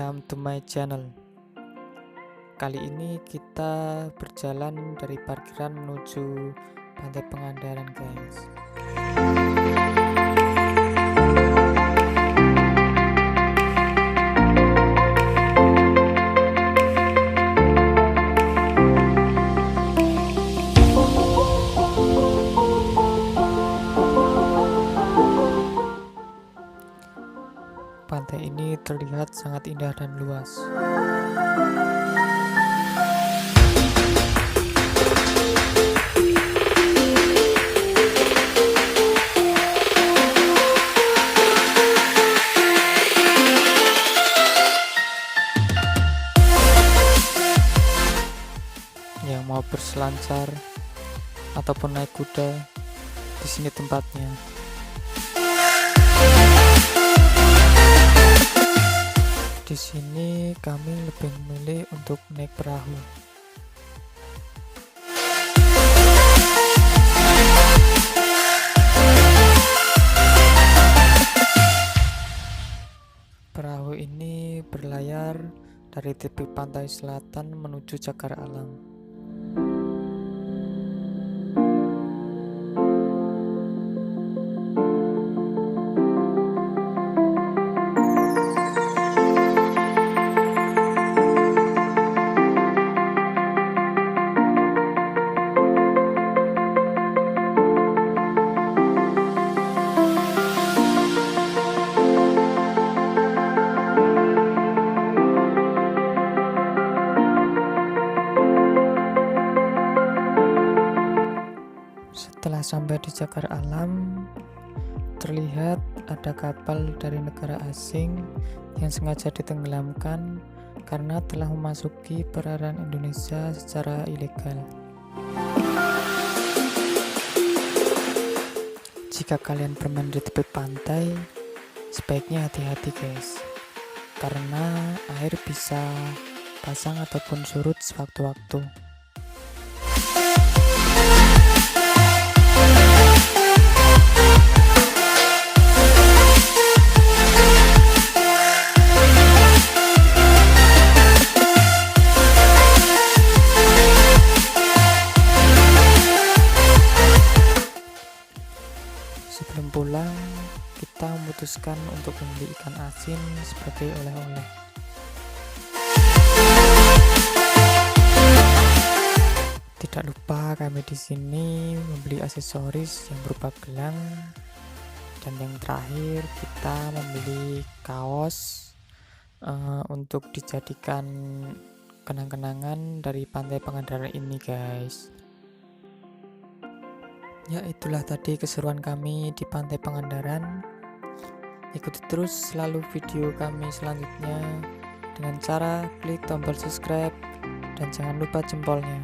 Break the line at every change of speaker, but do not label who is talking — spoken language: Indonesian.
welcome to my channel. Kali ini kita berjalan dari parkiran menuju Pantai Pangandaran, guys. Pantai ini terlihat sangat indah dan luas. Yang mau berselancar ataupun naik kuda, di sini tempatnya. Di sini kami lebih memilih untuk naik perahu. Perahu ini berlayar dari tepi pantai selatan menuju Cagar Alam. Setelah sampai di Cagar Alam, terlihat ada kapal dari negara asing yang sengaja ditenggelamkan karena telah memasuki perairan Indonesia secara ilegal. Jika kalian bermain di tepi pantai, sebaiknya hati-hati, guys, karena air bisa pasang ataupun surut sewaktu-waktu. Sebelum pulang, kita memutuskan untuk membeli ikan asin sebagai oleh-oleh. Tidak lupa kami di sini membeli aksesoris yang berupa gelang, dan yang terakhir kita membeli kaos untuk dijadikan kenang-kenangan dari Pantai Pangandaran ini, guys. Ya, itulah tadi keseruan kami di Pantai Pangandaran. Ikuti terus selalu video kami selanjutnya dengan cara klik tombol subscribe dan jangan lupa jempolnya.